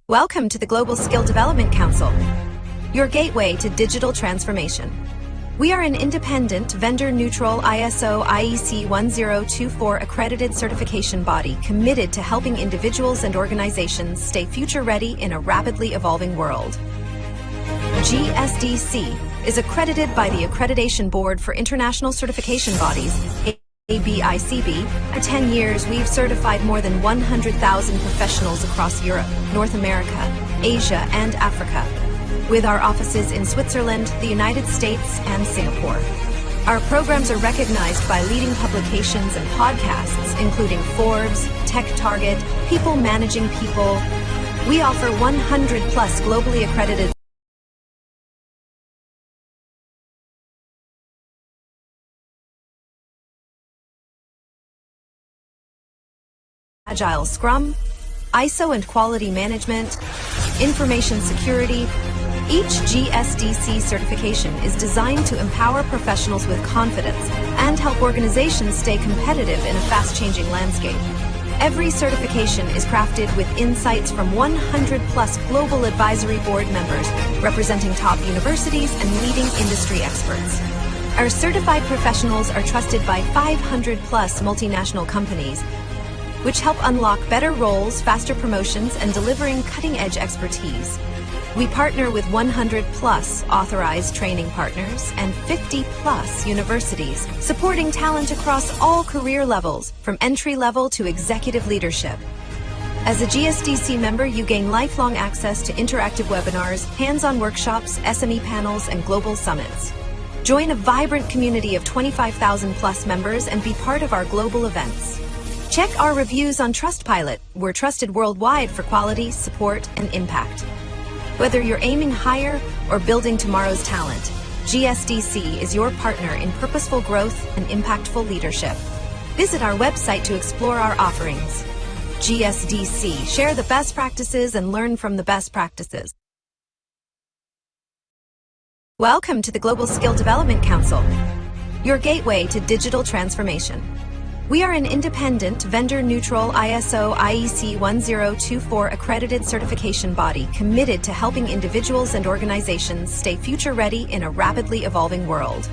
Welcome to the Global Skill Development Council, your gateway to digital transformation. We are an independent, vendor-neutral ISO IEC 1024 accredited certification body committed to helping individuals and organizations stay future-ready in a rapidly evolving world. GSDC is accredited by the Accreditation Board for International Certification Bodies, ABICB. For 10 years, we've certified more than 100,000 professionals across Europe, North America, Asia, and Africa, with our offices in Switzerland, the United States, and Singapore. Our programs are recognized by leading publications and podcasts, including Forbes, Tech Target, People Managing People. We offer 100+ globally accredited Agile Scrum, ISO and quality management, information security. Each GSDC certification is designed to empower professionals with confidence and help organizations stay competitive in a fast-changing landscape. Every certification is crafted with insights from 100+ global advisory board members representing top universities and leading industry experts. Our certified professionals are trusted by 500+ multinational companies, which help unlock better roles, faster promotions, and delivering cutting-edge expertise. We partner with 100+ authorized training partners and 50+ universities, supporting talent across all career levels, from entry-level to executive leadership. As a GSDC member, you gain lifelong access to interactive webinars, hands-on workshops, SME panels, and global summits. Join a vibrant community of 25,000+ members and be part of our global events. Check our reviews on Trustpilot. We're trusted worldwide for quality, support, and impact. Whether you're aiming higher or building tomorrow's talent, GSDC is your partner in purposeful growth and impactful leadership. Visit our website to explore our offerings. GSDC, share the best practices and learn from the best practices. Welcome to the Global Skill Development Council, your gateway to digital transformation. We are an independent, vendor-neutral ISO IEC 1024 accredited certification body committed to helping individuals and organizations stay future-ready in a rapidly evolving world.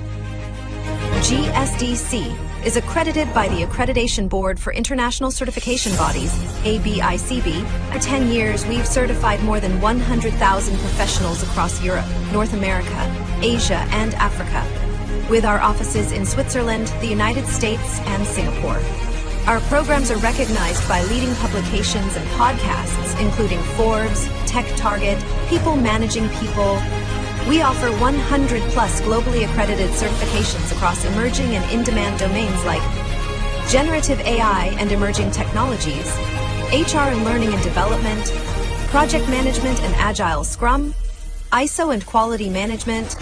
GSDC is accredited by the Accreditation Board for International Certification Bodies, ABICB. For 10 years, we've certified more than 100,000 professionals across Europe, North America, Asia, and Africa, with our offices in Switzerland, the United States, and Singapore. Our programs are recognized by leading publications and podcasts, including Forbes, Tech Target, People Managing People. We offer 100+ globally accredited certifications across emerging and in-demand domains like generative AI and emerging technologies, HR and learning and development, project management and agile Scrum, ISO and quality management,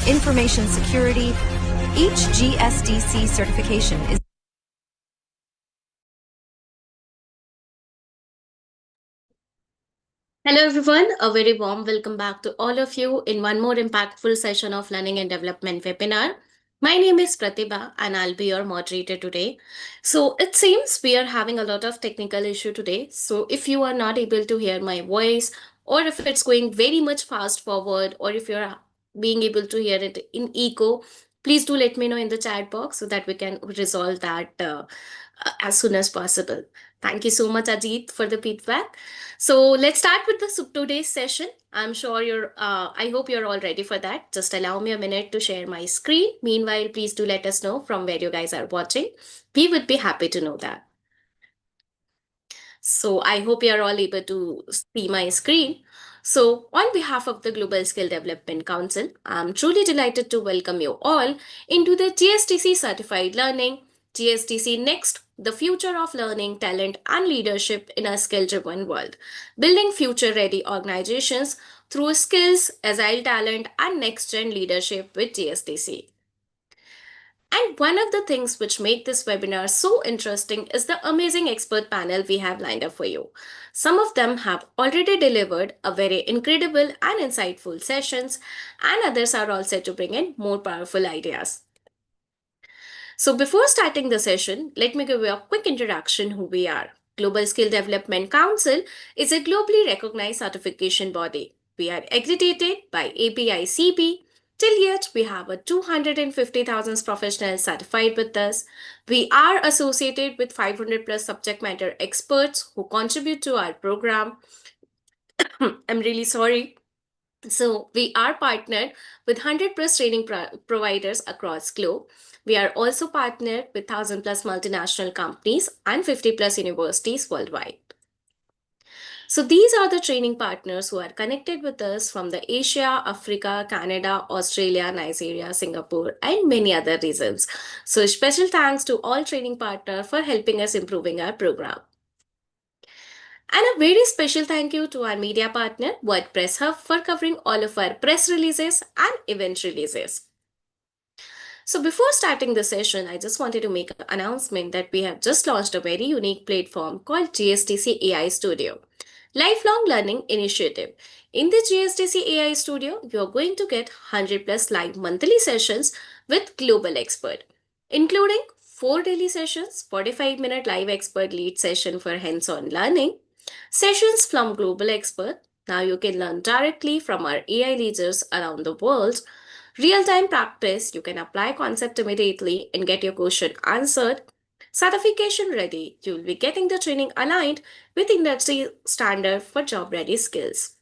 information security. Each GSDC certification is Hello everyone, a very warm welcome back to all of you in one more impactful session of Learning and Development webinar. My name is Pratibha and I'll be your moderator today. So it seems we are having a lot of technical issue today. So if you are not able to hear my voice, or if it's going very much fast forward, or if you're being able to hear it in echo, please do let me know in the chat box so that we can resolve that as soon as possible. Thank you so much, Ajit, for the feedback. So let's start with today's session. I'm sure I hope you're all ready for that. Just allow me a minute to share my screen. Meanwhile, please do let us know from where you guys are watching. We would be happy to know that. So I hope you're all able to see my screen. So on behalf of the Global Skill Development Council, I'm truly delighted to welcome you all into the GSDC Certified Learning, GSDC Next, the future of learning, talent, and leadership in a skill-driven world, building future-ready organizations through skills, agile talent, and next-gen leadership with GSDC. And one of the things which make this webinar so interesting is the amazing expert panel we have lined up for you. Some of them have already delivered a very incredible and insightful sessions, and others are all set to bring in more powerful ideas. So before starting the session, let me give you a quick introduction who we are. Global Skill Development Council is a globally recognized certification body. We are accredited by APICB. Till yet, we have a 250,000 professionals certified with us. We are associated with 500 plus subject matter experts who contribute to our program. I'm really sorry. So we are partnered with 100 plus training providers across globe. We are also partnered with 1,000 plus multinational companies and 50 plus universities worldwide. So these are the training partners who are connected with us from the Asia, Africa, Canada, Australia, Nigeria, Singapore, and many other regions. So special thanks to all training partners for helping us improving our program. And a very special thank you to our media partner, WordPress Hub, for covering all of our press releases and event releases. So before starting the session, I just wanted to make an announcement that we have just launched a very unique platform called GSDC AI Studio, Lifelong Learning Initiative. In the GSDC AI Studio, you're going to get 100 plus live monthly sessions with global expert, including 4 daily sessions, 45-minute live expert lead session for hands-on learning, sessions from global expert. Now you can learn directly from our AI leaders around the world. Real-time practice, you can apply concept immediately and get your question answered. Certification ready, you will be getting the training aligned with industry standard for job ready skills.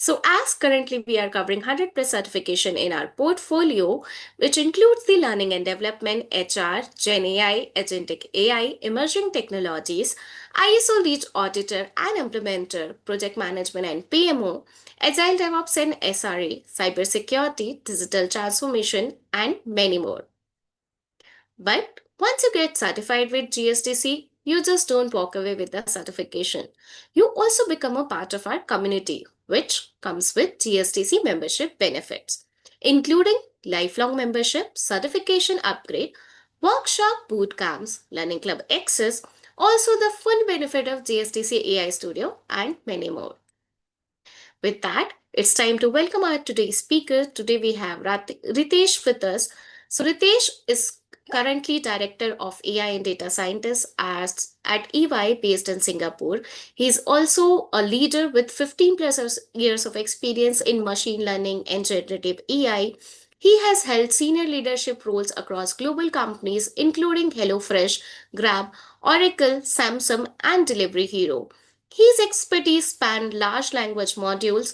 So as currently we are covering 100 plus certification in our portfolio, which includes the learning and development, HR, Gen AI, agentic AI, emerging technologies, ISO lead auditor and implementer, project management and PMO, agile DevOps and SRE, cybersecurity, digital transformation, and many more. But once you get certified with GSDC, you just don't walk away with the certification. You also become a part of our community, which comes with GSDC membership benefits, including lifelong membership, certification upgrade, workshop boot camps, learning club access, also the full benefit of GSDC AI Studio, and many more. With that, it's time to welcome our today's speaker. Today we have Ritesh with us. So Ritesh is currently Director of AI and Data Scientist at EY based in Singapore. He's also a leader with 15 plus years of experience in machine learning and generative AI. He has held senior leadership roles across global companies including HelloFresh, Grab, Oracle, Samsung, and Delivery Hero. His expertise spanned large language modules,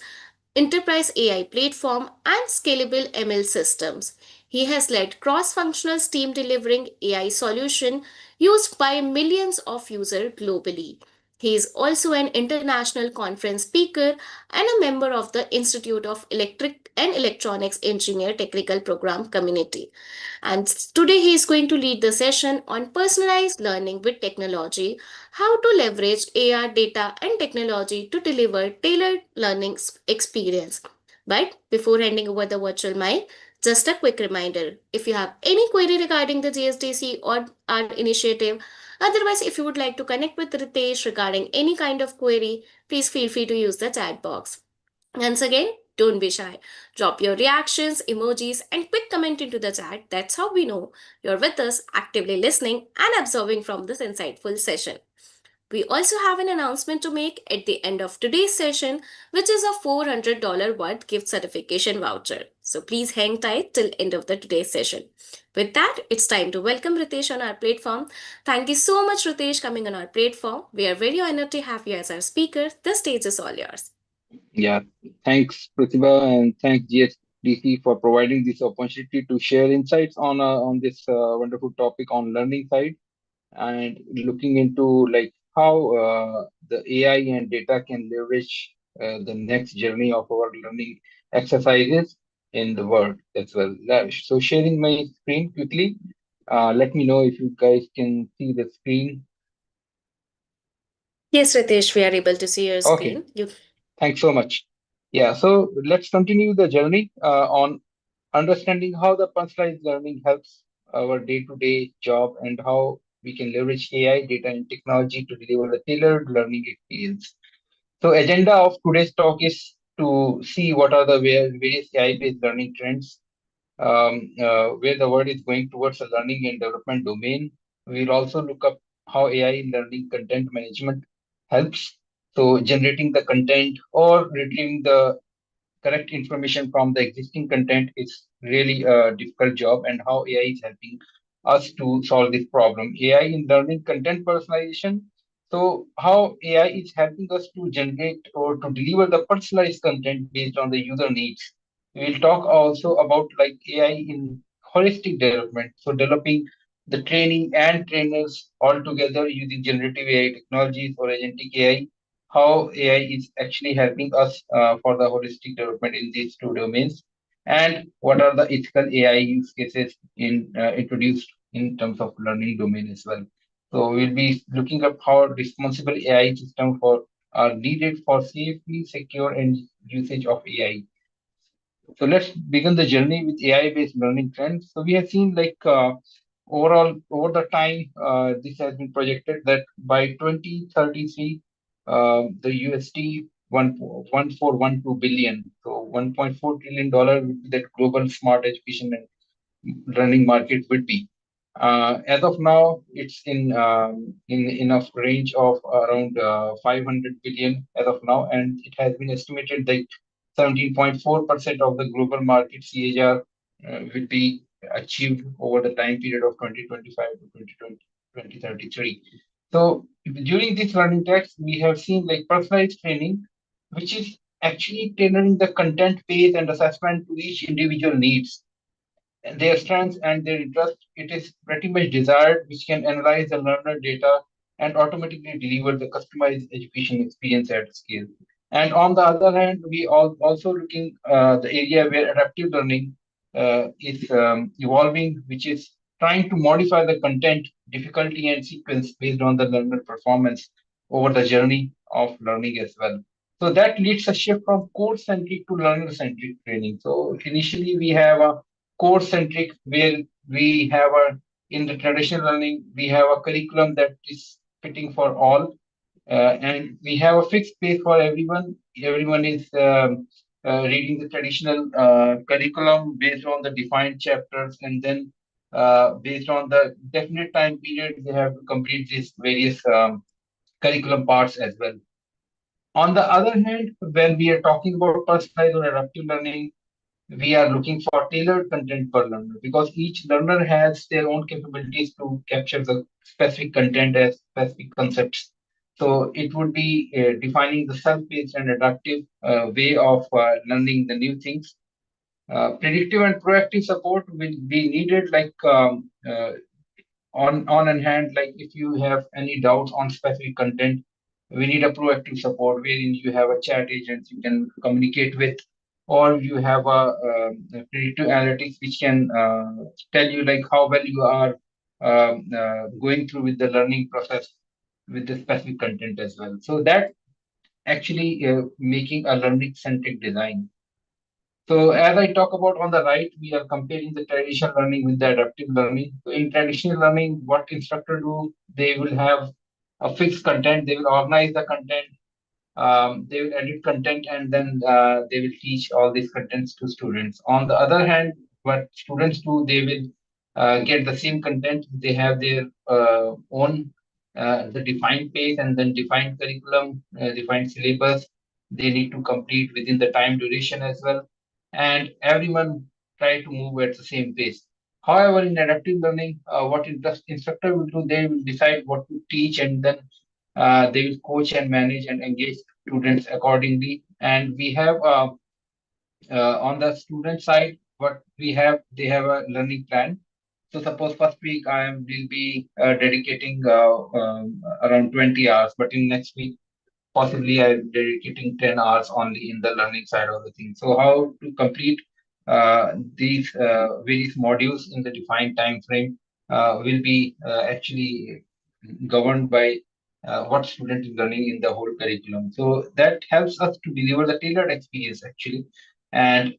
enterprise AI platform, and scalable ML systems. He has led cross-functional team delivering AI solution used by millions of users globally. He is also an international conference speaker and a member of the Institute of Electric and Electronics Engineer Technical Program Community. And today he is going to lead the session on personalized learning with technology, how to leverage AR data and technology to deliver tailored learning experience. But before handing over the virtual mic, just a quick reminder, if you have any query regarding the GSDC or our initiative, otherwise if you would like to connect with Ritesh regarding any kind of query, please feel free to use the chat box. Once again, don't be shy. Drop your reactions, emojis, and quick comment into the chat. That's how we know you're with us, actively listening and observing from this insightful session. We also have an announcement to make at the end of today's session, which is a $400 worth gift certification voucher. So please hang tight till end of the today's session. With that, it's time to welcome Ritesh on our platform. Thank you so much, Ritesh, coming on our platform. We are very honored to have you as our speaker. The stage is all yours. Yeah, thanks, Pratibha, and thanks GSDC for providing this opportunity to share insights on this wonderful topic on learning side and looking into like how the AI and data can leverage the next journey of our learning exercises in the world as well. So sharing my screen quickly. Let me know if you guys can see the screen. Yes, Ritesh, we are able to see your Okay. screen. You Thanks so much. Yeah, so let's continue the journey on understanding how the personalized learning helps our day-to-day job and how we can leverage AI, data, and technology to deliver a tailored learning experience. So, agenda of today's talk is to see what are the various AI-based learning trends, where the world is going towards a learning and development domain. We'll also look up how AI in learning content management helps. So generating the content or retrieving the correct information from the existing content is really a difficult job, and how AI is helping us to solve this problem. AI in learning content personalization. So how AI is helping us to generate or to deliver the personalized content based on the user needs. We'll talk also about like AI in holistic development. So developing the training and trainers all together using generative AI technologies or agentic AI, how AI is actually helping us for the holistic development in these two domains, and what are the ethical AI use cases in introduced in terms of learning domain as well. So we'll be looking up how responsible AI system for are needed for safely, secure, and usage of AI. So let's begin the journey with AI-based learning trends. So we have seen like overall over the time, this has been projected that by 2033, the USD 1412 billion, so $1.4 trillion would be that global smart education and learning market would be. As of now, it's in enough range of around 500 billion as of now, and it has been estimated that 17.4% of the global market CAGR will be achieved over the time period of 2025 to 2033. So during this learning tracks, we have seen like personalized training, which is actually tailoring the content, pace, and assessment to each individual needs, their strengths and their interest. It is pretty much desired, which can analyze the learner data and automatically deliver the customized education experience at scale. And on the other hand, we also looking the area where adaptive learning is evolving, which is trying to modify the content, difficulty, and sequence based on the learner performance over the journey of learning as well. So that leads a shift from course centric to learner centric training. So initially, we have a course centric where we have a in the traditional learning we have a curriculum that is fitting for all, and we have a fixed pace for everyone is reading the traditional curriculum based on the defined chapters, and then based on the definite time period they have to complete these various curriculum parts as well. On the other hand, when we are talking about personalized or adaptive learning, we are looking for tailored content per learner, because each learner has their own capabilities to capture the specific content as specific concepts. So it would be defining the self-paced and adaptive way of learning the new things. Predictive and proactive support will be needed, like on one hand, like if you have any doubts on specific content, we need a proactive support wherein you have a chat agent you can communicate with, or you have a predictive analytics which can tell you like how well you are going through with the learning process with the specific content as well. So that actually making a learning centric design. So as I talk about on the right, we are comparing the traditional learning with the adaptive learning. So in traditional learning, what instructor do, they will have a fixed content, they will organize the content, they will edit content, and then they will teach all these contents to students. On the other hand, what students do, they will get the same content. They have their own the defined pace and then defined curriculum, defined syllabus. They need to complete within the time duration as well, and everyone try to move at the same pace. However, in adaptive learning, what instructor will do, they will decide what to teach, and then they will coach and manage and engage students accordingly. And we have on the student side, what we have, they have a learning plan. So suppose first week I am will be dedicating around 20 hours, but in next week possibly I'm dedicating 10 hours only in the learning side of the thing. So how to complete these various modules in the defined time frame will be actually governed by what student is learning in the whole curriculum. So that helps us to deliver the tailored experience actually. And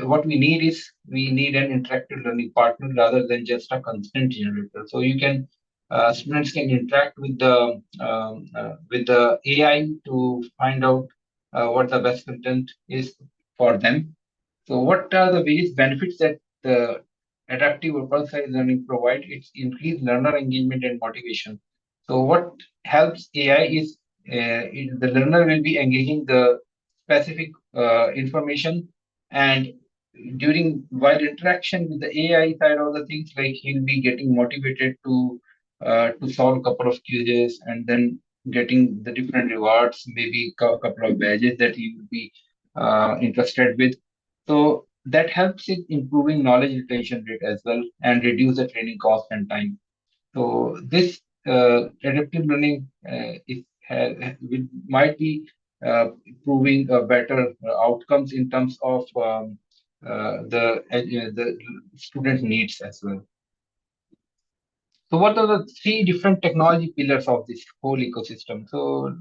what we need is we need an interactive learning partner rather than just a content generator. So you can students can interact with the AI to find out what the best content is for them. So what are the various benefits that the adaptive or personalized learning provide? It's increased learner engagement and motivation. So what helps AI is the learner will be engaging the specific information, and during while interaction with the AI side of the things, like he'll be getting motivated to solve a couple of quizzes and then getting the different rewards, maybe couple of badges that he will be interested with. So that helps in improving knowledge retention rate as well and reduce the training cost and time. So this adaptive learning might be proving better outcomes in terms of the student needs as well. So what are the three different technology pillars of this whole ecosystem? So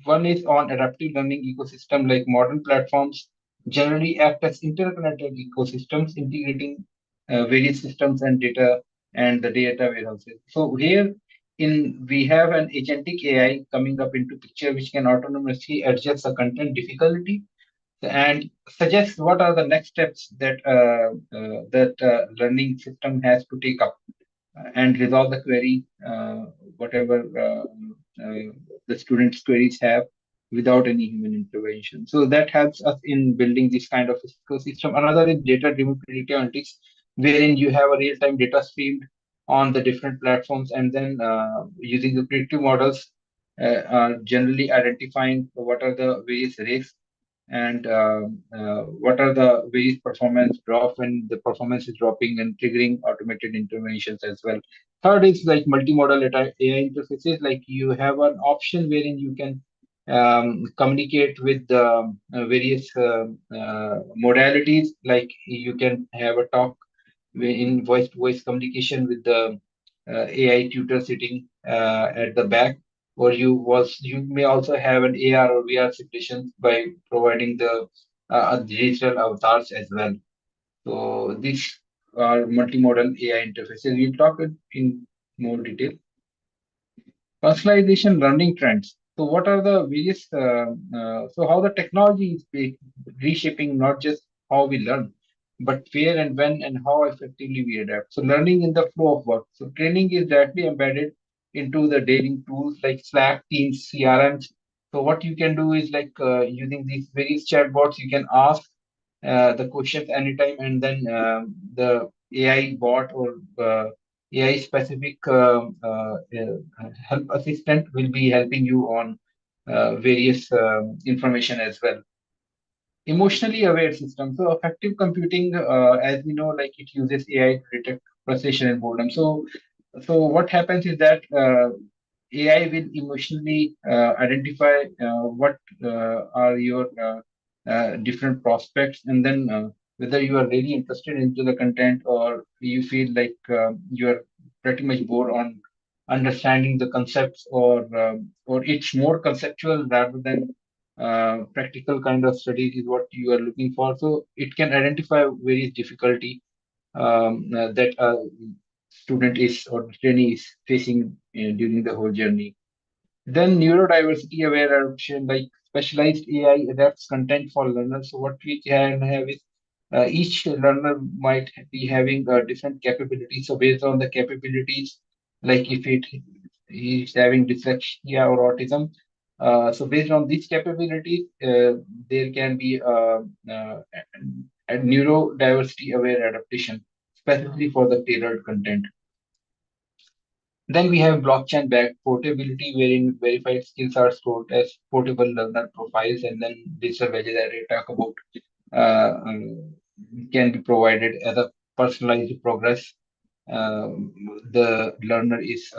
one is on adaptive learning ecosystem, like modern platforms generally act as interconnected ecosystems, integrating various systems and data and the data warehouses. So here in we have an agentic AI coming up into picture, which can autonomously adjust the content difficulty and suggest what are the next steps that learning system has to take up and resolve the query, whatever the students' queries have, without any human intervention. So that helps us in building this kind of ecosystem. Another is data-driven predictive analytics, wherein you have a real-time data streamed on the different platforms, and then using the predictive models, are generally identifying what are the various risks and what are the various performance drop when the performance is dropping and triggering automated interventions as well. Third is like multimodal AI interfaces, like you have an option wherein you can communicate with the various modalities, like you can have a talk in voice to voice communication with the AI tutor sitting at the back, or you may also have an AR or VR simulations by providing the digital avatars as well. So these are multimodal AI interfaces. We'll talk it in more detail. Personalization learning trends. So what are the various, so how the technology is reshaping not just how we learn, but where and when and how effectively we adapt. So learning in the flow of work. So training is directly embedded into the daily tools like Slack, Teams, CRMs. So what you can do is like using these various chatbots, you can ask the questions anytime, and then the AI bot or AI specific help assistant will be helping you on various information as well. Emotionally aware system. So effective computing, as we know, like it uses AI to detect frustration and boredom. So what happens is that AI will emotionally identify what are your different prospects, and then whether you are really interested into the content or you feel like you are pretty much bored on understanding the concepts, or it's more conceptual rather than practical kind of studies is what you are looking for. So it can identify various difficulty that a student is or trainee is facing during the whole journey. Then neurodiversity aware adoption, like specialized AI adapts content for learners. So what we can have is each learner might be having different capabilities. So based on the capabilities, like if it is having dyslexia or autism, so based on these capabilities, there can be a neurodiversity aware adaptation, specifically for the tailored content. Then we have blockchain-backed portability, wherein verified skills are stored as portable learner profiles, and then digital badges that I talk about can be provided as a personalized progress. The learner is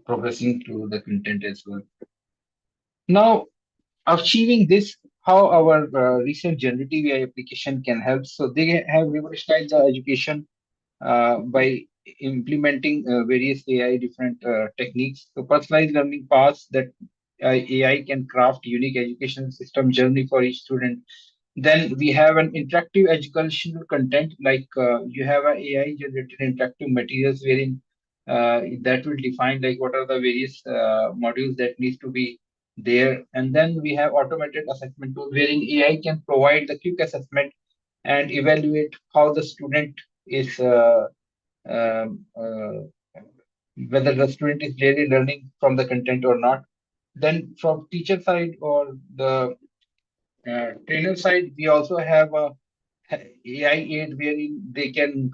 progressing through the content as well. Now, achieving this, how our recent generative AI application can help. So they have revolutionized the education by implementing various AI different techniques. So personalized learning paths that AI can craft unique education system journey for each student. Then we have an interactive educational content, like you have a AI generated interactive materials wherein that will define like what are the various modules that needs to be there. And then we have automated assessment tool wherein AI can provide the quick assessment and evaluate how the student is um, uh, whether the student is really learning from the content or not. Then from teacher side or the trainer side, we also have a AI aid wherein they can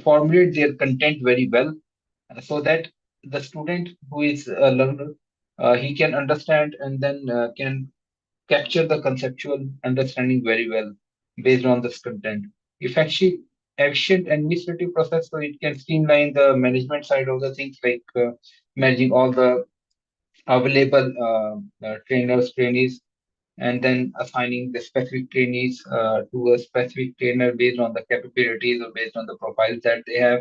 formulate their content very well so that the student who is a learner, he can understand and then can capture the conceptual understanding very well based on this content. Efficient administrative process, so it can streamline the management side of the things like managing all the available trainers, trainees, and then assigning the specific trainees to a specific trainer based on the capabilities or based on the profiles that they have.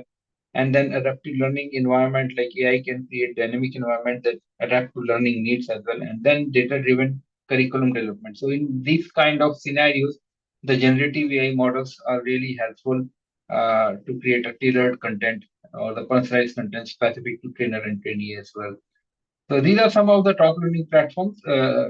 And then adaptive learning environment like AI can create dynamic environment that adapt to learning needs as well. And then data-driven curriculum development. So in these kind of scenarios, the generative AI models are really helpful to create a tailored content or the personalized content specific to trainer and trainee as well. So these are some of the top learning platforms.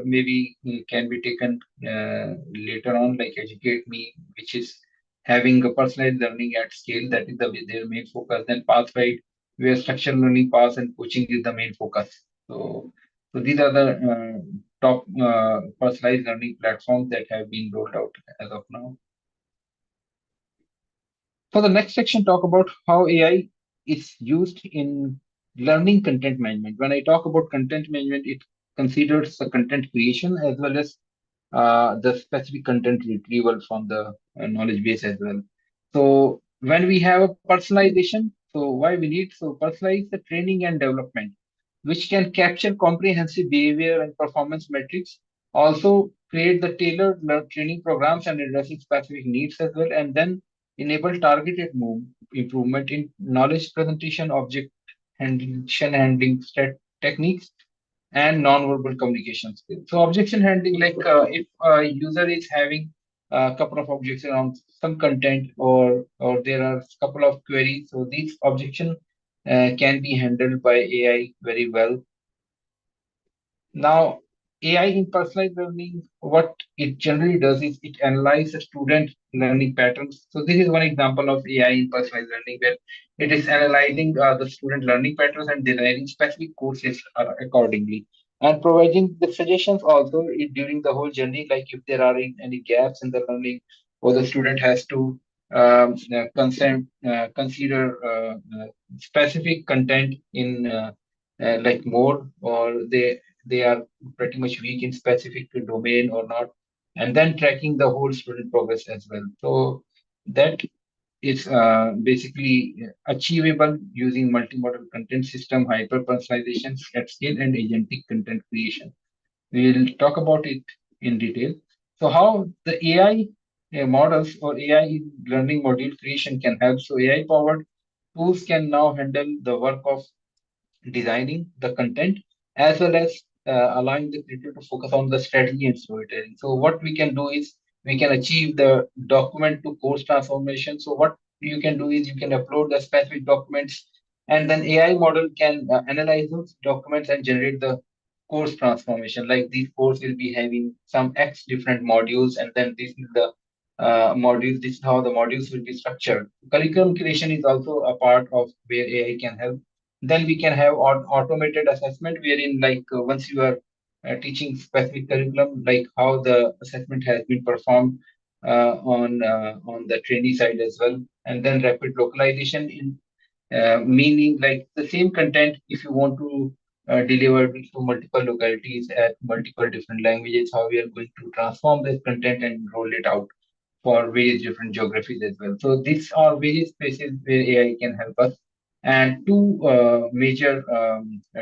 Maybe can be taken later on, like Educate Me, which is having a personalized learning at scale. That is their main focus. Then Pathfight, where structured learning, paths, and coaching is the main focus. So these are the top personalized learning platforms that have been rolled out as of now. For the next section, talk about how AI is used in learning content management. When I talk about content management, it considers the content creation as well as the specific content retrieval from the knowledge base as well. So when we have a personalization, so why we need so personalize the training and development, which can capture comprehensive behavior and performance metrics, also create the tailored training programs and addressing specific needs as well, and then enable targeted improvement in knowledge presentation, objection handling techniques, and non-verbal communication skills. So objection handling, like if a user is having a couple of objections on some content or there are a couple of queries, so these objection can be handled by AI very well. Now, AI in personalized learning, what it generally does is it analyzes student learning patterns. So this is one example of AI in personalized learning where it is analyzing the student learning patterns and designing specific courses accordingly. And providing the suggestions also during the whole journey, like if there are any gaps in the learning or the student has to consider specific content in like more, or they are pretty much weak in specific domain or not, and then tracking the whole student progress as well. So that is basically achievable using multimodal content system, hyper personalization at scale, and agentic content creation. We'll talk about it in detail. So how the AI models or AI in learning module creation can help. So AI powered tools can now handle the work of designing the content as well as allowing the creator to focus on the strategy and storytelling. So what we can do is we can achieve the document to course transformation. So what you can do is you can upload the specific documents and then AI model can analyze those documents and generate the course transformation. Like these course will be having some X different modules, and then this is the modules. This is how the modules will be structured. Curriculum creation is also a part of where AI can help. Then we can have automated assessment wherein like once you are teaching specific curriculum, like how the assessment has been performed on the trainee side as well. And then rapid localization in meaning like the same content, if you want to deliver it to multiple localities at multiple different languages, how we are going to transform this content and roll it out for various different geographies as well. So these are various places where AI can help us. And two major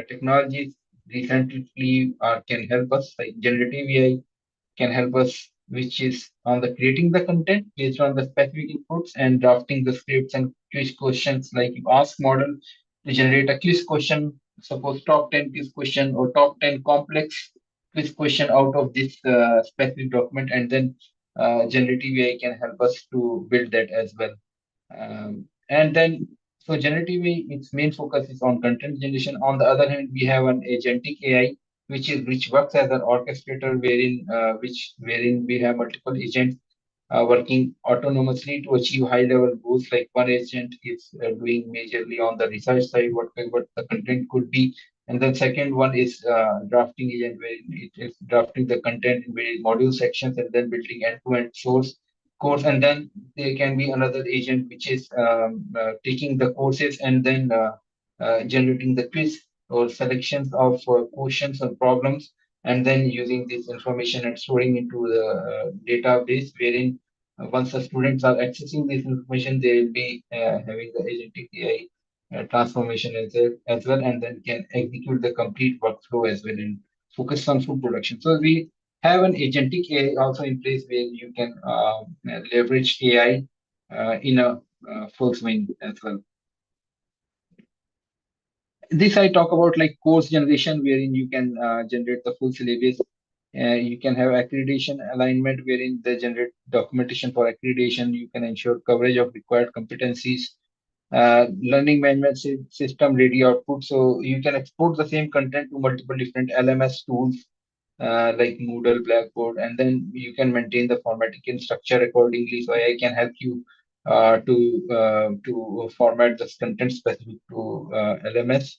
technologies recently can help us, like generative AI can help us, which is on the creating the content based on the specific inputs and drafting the scripts and quiz questions. Like you ask model to generate a quiz question, suppose top 10 quiz question or top 10 complex quiz question out of this specific document, and then generative AI can help us to build that as well. And then, so generative AI, its main focus is on content generation. On the other hand, we have an agentic AI, which works as an orchestrator, wherein we have multiple agents working autonomously to achieve high-level goals. Like one agent is doing majorly on the research side, what the content could be, and then second one is drafting agent where it is drafting the content in various module sections and then building end-to-end source course. And then there can be another agent which is taking the courses and then generating the quiz or selections of questions or problems, and then using this information and storing into the database wherein once the students are accessing this information, they will be having the agentic AI transformation as well, and then can execute the complete workflow as well and focus on food production. So we have an agentic AI also in place where you can leverage AI in a full swing as well. This I talk about like course generation, wherein you can generate the full syllabus. You can have accreditation alignment, wherein they generate documentation for accreditation. You can ensure coverage of required competencies. Learning management system ready output. So you can export the same content to multiple different LMS tools like Moodle, Blackboard, and then you can maintain the formatting and structure accordingly. So AI can help you to format this content specific to LMS.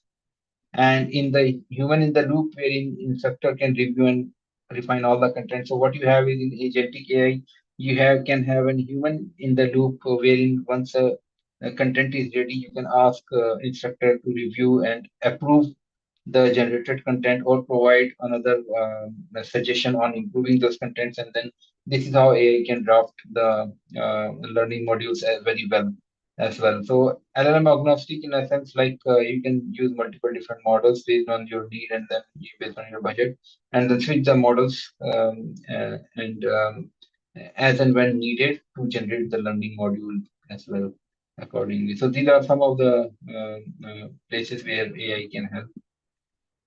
And in the human in the loop, wherein instructor can review and refine all the content. So what you have is in agentic AI, you have can have a human in the loop wherein once a content is ready, you can ask instructor to review and approve the generated content or provide another suggestion on improving those contents. And then this is how AI can draft the learning modules very well as well. So LLM agnostic in a sense, like you can use multiple different models based on your need and then based on your budget, and then switch the models and as and when needed to generate the learning module as well accordingly. So these are some of the places where AI can help.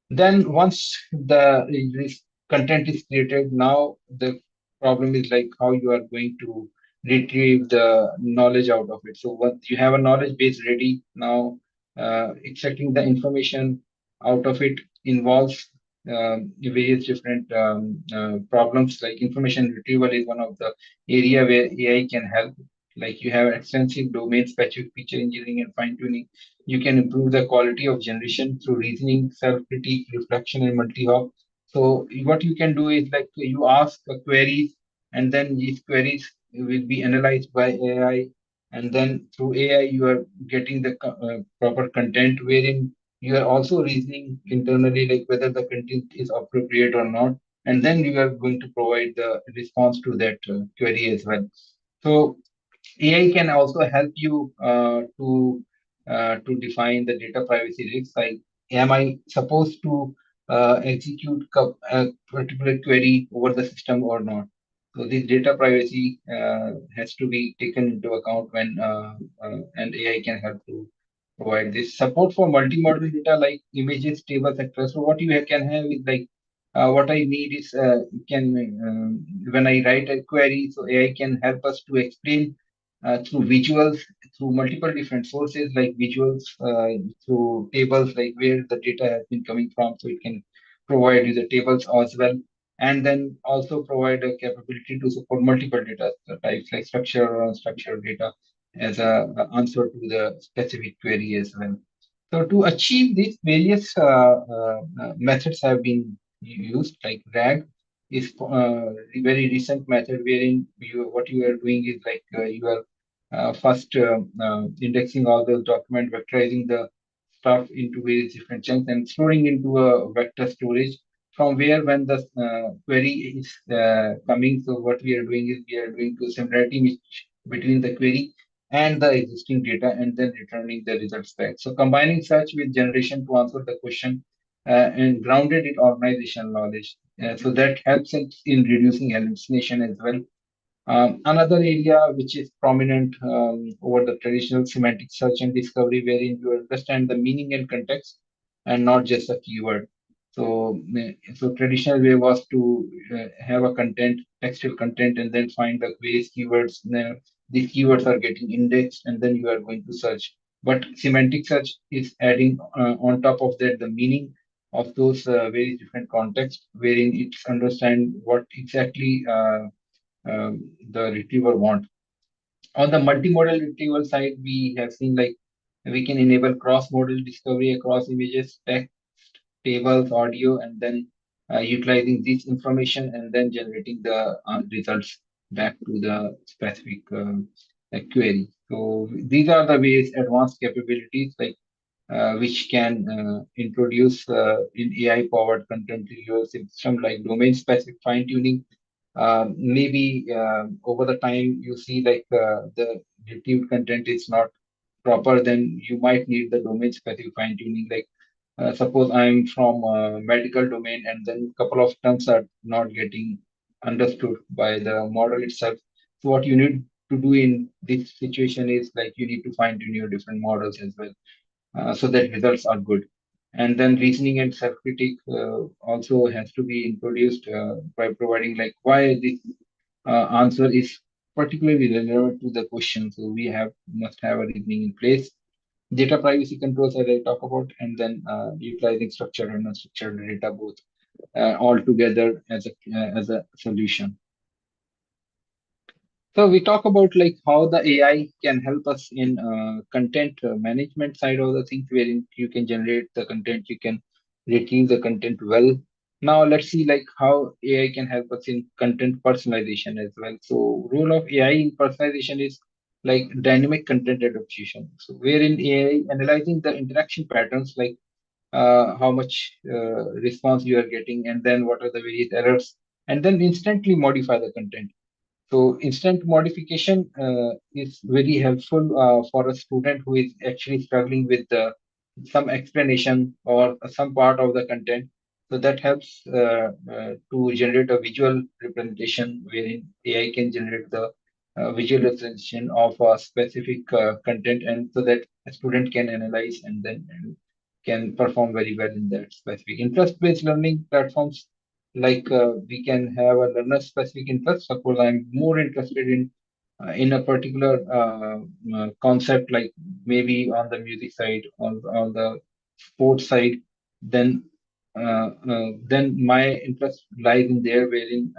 Then once the this content is created, now the problem is like how you are going to retrieve the knowledge out of it. So once you have a knowledge base ready, now extracting the information out of it involves various different problems. Like information retrieval is one of the area where AI can help. Like you have extensive domain specific feature engineering and fine tuning. You can improve the quality of generation through reasoning, self-critique, reflection, and multi-hop. So what you can do is like you ask queries, and then these queries will be analyzed by AI, and then through AI you are getting the proper content, wherein you are also reasoning internally like whether the content is appropriate or not, and then you are going to provide the response to that query as well. So AI can also help you to define the data privacy risks. Like, am I supposed to execute a particular query over the system or not? So this data privacy has to be taken into account when and AI can help to provide this support for multimodal data like images, tables, etc. So what you can have is like what I need is can when I write a query, so AI can help us to explain through visuals, through multiple different sources like visuals, through tables like where the data has been coming from. So it can provide you the tables as well, and then also provide a capability to support multiple data types like structure or unstructured data as a answer to the specific query as well. So to achieve this, various methods have been used, like RAG is a very recent method wherein what you are doing is like you are first indexing all those documents, vectorizing the stuff into various different chunks and storing into a vector storage from where when the query is coming. So what we are doing is we are doing to similarity between the query and the existing data and then returning the results back. So combining search with generation to answer the question and grounded in organizational knowledge. So that helps in reducing hallucination as well. Another area which is prominent over the traditional semantic search and discovery, wherein you understand the meaning and context and not just a keyword. So traditional way was to have a content, textual content, and then find the various keywords. Now, these keywords are getting indexed, and then you are going to search. But semantic search is adding on top of that the meaning of those various different contexts, wherein it's understand what exactly the retriever want. On the multimodal retrieval side, we have seen like we can enable cross-modal discovery across images, text, tables, audio, and then utilizing this information and then generating the results back to the specific query. So these are the ways advanced capabilities like which can introduce in AI-powered content review system like domain-specific fine-tuning. Maybe over the time you see like the retrieved content is not proper, then you might need the domain-specific fine-tuning. Like suppose I'm from medical domain and then couple of terms are not getting understood by the model itself. So what you need to do in this situation is like you need to fine-tune your different models as well so that results are good. And then reasoning and self-critique also has to be introduced by providing like why this answer is particularly relevant to the question. So we have must have a reasoning in place. Data privacy controls as I talk about, and then utilizing structured and unstructured data both all together as a solution. So we talk about like how the AI can help us in content management side of the things, wherein you can generate the content, you can retrieve the content well. Now let's see like how AI can help us in content personalization as well. So role of AI in personalization is like dynamic content adaptation. So wherein AI analyzing the interaction patterns like how much response you are getting, and then what are the various errors, and then instantly modify the content. So instant modification is very helpful for a student who is actually struggling with some explanation or some part of the content. So that helps to generate a visual representation wherein AI can generate the visual representation of a specific content, and so that a student can analyze and then can perform very well in that specific interest-based learning platforms like we can have a learner specific interest. Suppose I'm more interested in a particular concept, like maybe on the music side, on the sports side, then then my interest lies in there, wherein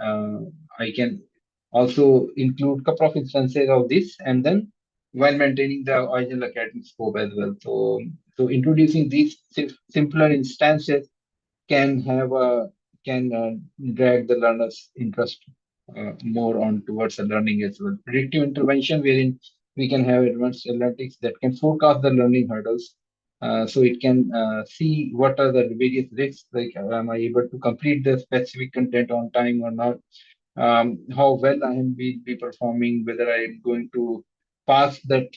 I can also include couple of instances of this, and then while maintaining the original academic scope as well. So introducing these simpler instances can have a can drag the learner's interest more on towards the learning as well. Predictive intervention, wherein we can have advanced analytics that can forecast the learning hurdles. So it can see what are the various risks, like am I able to complete the specific content on time or not, how well I am be performing, whether I am going to pass that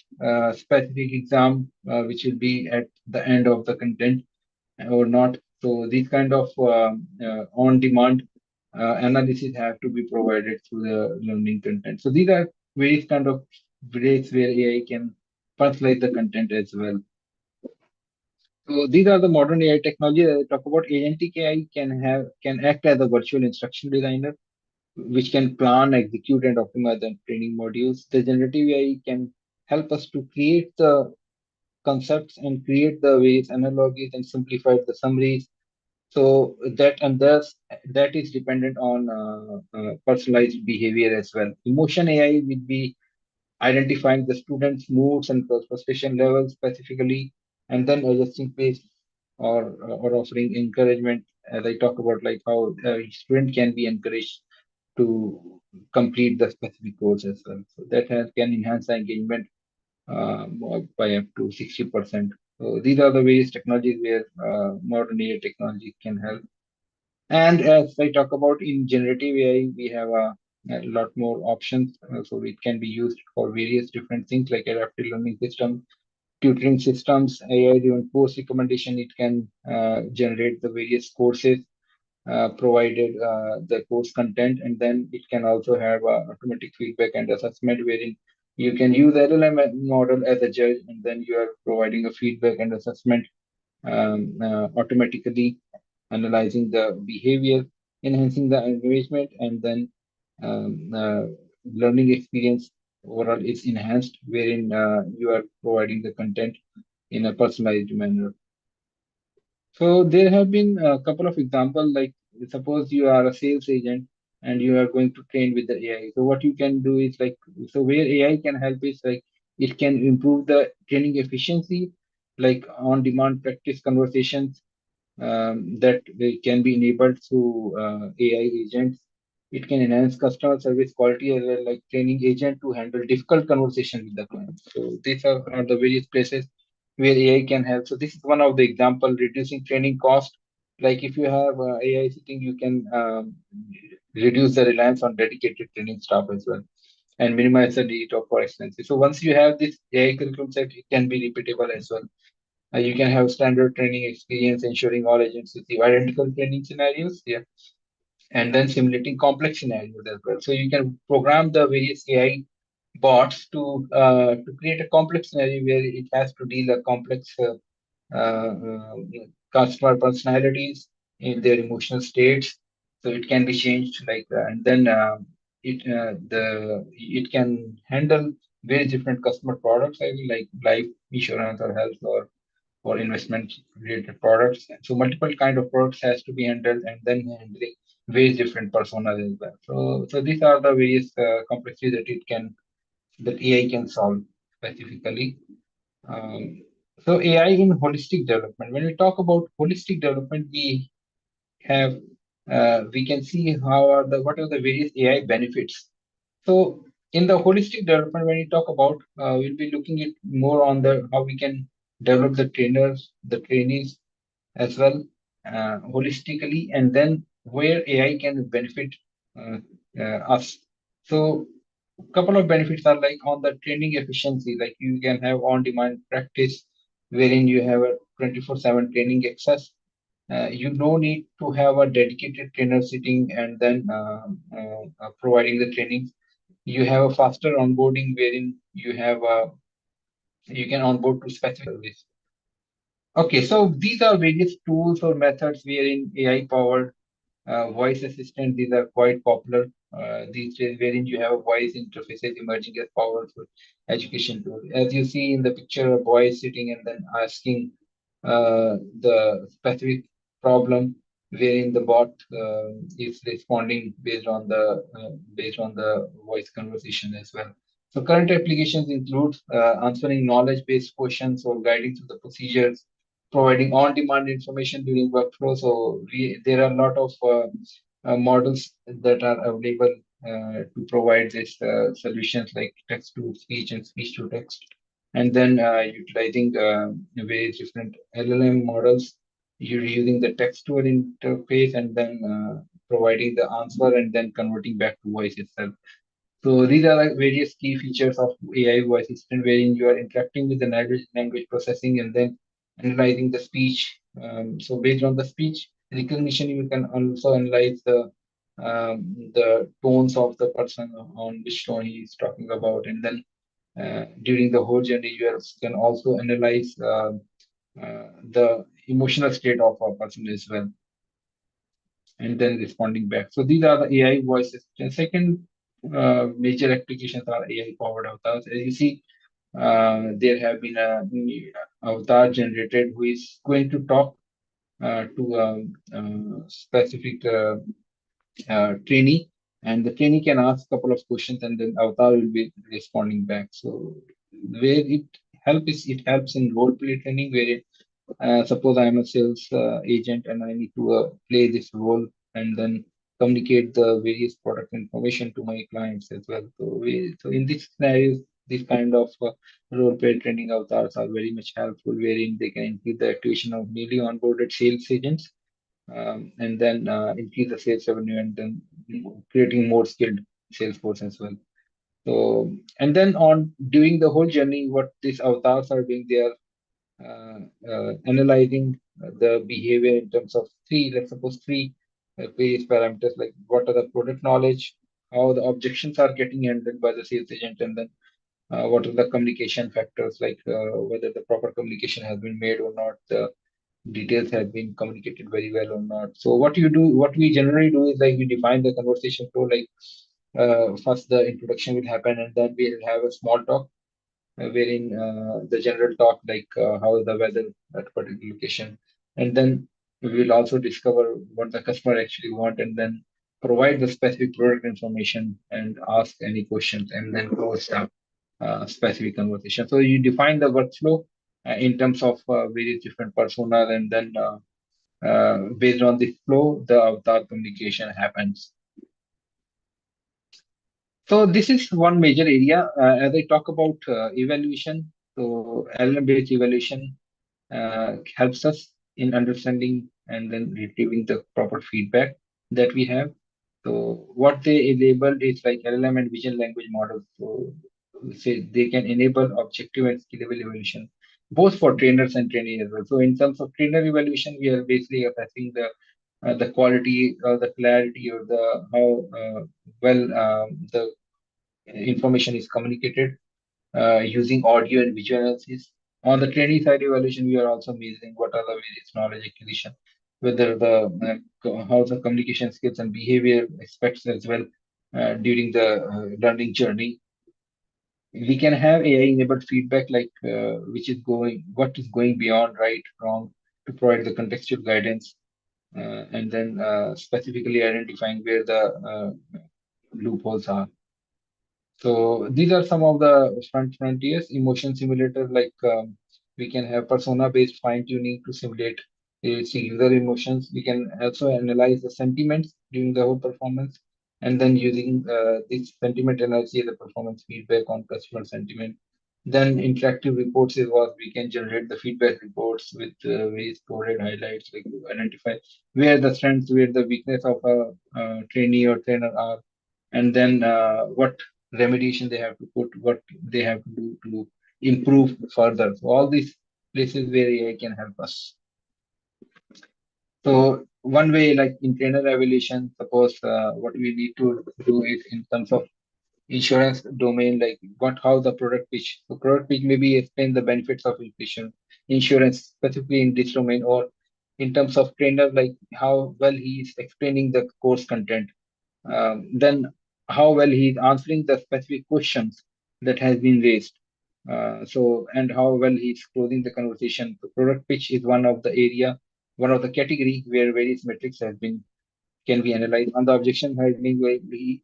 specific exam, which will be at the end of the content or not. So these kind of on-demand analysis have to be provided through the learning content. So these are various kind of ways where AI can personalize the content as well. So these are the modern AI technology that I talk about. Agentic AI can act as a virtual instruction designer, which can plan, execute, and optimize the training modules. The generative AI can help us to create the concepts and create the various analogies and simplify the summaries. So that is dependent on personalized behavior as well. Emotion AI will be identifying the students' moods and frustration levels specifically, and then adjusting pace or offering encouragement. As I talk about, like how a student can be encouraged to complete the specific course as well. So that can enhance the engagement by up to 60%. So these are the various technologies where modern AI technology can help. And as I talk about in generative AI, we have a lot more options. So it can be used for various different things like adaptive learning system, tutoring systems, AI-driven course recommendation. It can generate the various courses provided the course content, and then it can also have automatic feedback and assessment wherein you can use LLM model as a judge, and then you are providing a feedback and assessment automatically analyzing the behavior, enhancing the engagement, and then learning experience overall is enhanced, wherein you are providing the content in a personalized manner. So there have been a couple of examples, like suppose you are a sales agent and you are going to train with the AI. So what you can do is like, so where AI can help is like it can improve the training efficiency, like on-demand practice conversations that they can be enabled through AI agents. It can enhance customer service quality as well, like training agent to handle difficult conversation with the client. So these are the various places where AI can help. So this is one of the example, reducing training cost. Like if you have AI sitting, you can reduce the reliance on dedicated training staff as well, and minimize the need of for expenses. So once you have this AI curriculum set, it can be repeatable as well. You can have standard training experience, ensuring all agents receive identical training scenarios. Yeah, and then simulating complex scenarios as well. So you can program the various AI bots to create a complex scenario where it has to deal a complex uh, uh, customer personalities in their emotional states. So it can be changed like that, and then it can handle very different customer products, I mean, like life insurance or health or investment related products. So multiple kind of products has to be handled, and then handling various different personas as well. So these are the various complexities that AI can solve specifically. Um, so AI in holistic development. When we talk about holistic development, have we can see what are the various AI benefits. So in the holistic development, when we talk about, we'll be looking at more on the how we can develop the trainers, the trainees as well, holistically, and then where AI can benefit uh, us. So couple of benefits are like on the training efficiency, like you can have on-demand practice wherein you have a 24/7 training access. You no need to have a dedicated trainer sitting and then providing the training. You have a faster onboarding wherein you can onboard to specific service. Okay, so these are various tools or methods wherein AI powered voice assistant, these are quite popular these days, wherein you have voice interfaces emerging as powerful education tool. As you see in the picture, a boy is sitting and then asking the specific problem, wherein the bot is responding based on the voice conversation as well. So current applications include answering knowledge-based questions or guiding through the procedures, providing on-demand information during workflow. So there are a lot of models that are available to provide these solutions like text to speech and speech to text. And then utilizing various different LLM models, you're using the textual interface and then providing the answer and then converting back to voice itself. So these are like various key features of AI voice assistant, wherein you are interacting with the language processing and then analyzing the speech. So based on the speech recognition, you can also analyze the tones of the person on which tone he is talking about, and then during the whole journey, can also analyze the emotional state of a person as well, and then responding back. So these are the AI voices. The second major applications are AI powered avatars. As you see, there have been a avatar generated who is going to talk to a specific trainee, and the trainee can ask a couple of questions, and then avatar will be responding back. So where it helps in role play training, where suppose I am a sales agent and I need to play this role and then communicate the various product information to my clients as well. So in this scenario, this kind of role play training avatars are very much helpful, wherein they can increase the activation of newly onboarded sales agents, and then increase the sales revenue, and then creating more skilled sales force as well. So, and then on during the whole journey, what these avatars are doing, they are analyzing the behavior in terms of let's suppose various parameters, like what are the product knowledge, how the objections are getting handled by the sales agent, and then what are the communication factors, like whether the proper communication has been made or not, the details have been communicated very well or not. So what we generally do is like we define the conversation flow, like first the introduction will happen, and then we'll have a small talk wherein the general talk, like how is the weather at a particular location, and then we will also discover what the customer actually want, and then provide the specific product information and ask any questions, and then close the specific conversation. So you define the workflow in terms of various different personas, and then based on the flow, the avatar communication happens. So this is one major area. As I talk about evaluation, so LLM-based evaluation helps us in understanding and then retrieving the proper feedback that we have. So what they enable is like LLM and vision language models. So say they can enable objective and scalable evaluation, both for trainers and trainees as well. So in terms of trainer evaluation, we are basically assessing the quality or the clarity or the how well the information is communicated using audio and visual analysis. On the trainee side evaluation, we are also measuring what are the various knowledge acquisition, whether the how the communication skills and behavior aspects as well during the learning journey. We can have AI-enabled feedback like what is going beyond right, wrong, to provide the contextual guidance, and then specifically identifying where the loopholes are. So these are some of the frontiers. Emotion simulator, like we can have persona-based fine-tuning to simulate see user emotions. We can also analyze the sentiments during the whole performance, and then using this sentiment energy as a performance feedback on customer sentiment. Then interactive reports is what we can generate the feedback reports with various coded highlights, like to identify where the strengths, where the weakness of a trainee or trainer are, and then what remediation they have to put, what they have to do to improve further. So all these places where AI can help us. So one way, like in trainer evaluation, suppose what we need to do is in terms of insurance domain, like what how the product pitch. So product pitch maybe explain the benefits of insurance specifically in this domain, or in terms of trainer, like how well he is explaining the course content, then how well he's answering the specific questions that has been raised. So and how well he's closing the conversation. The product pitch is one of the area, one of the category where various metrics have been can be analyzed. On the objection handling,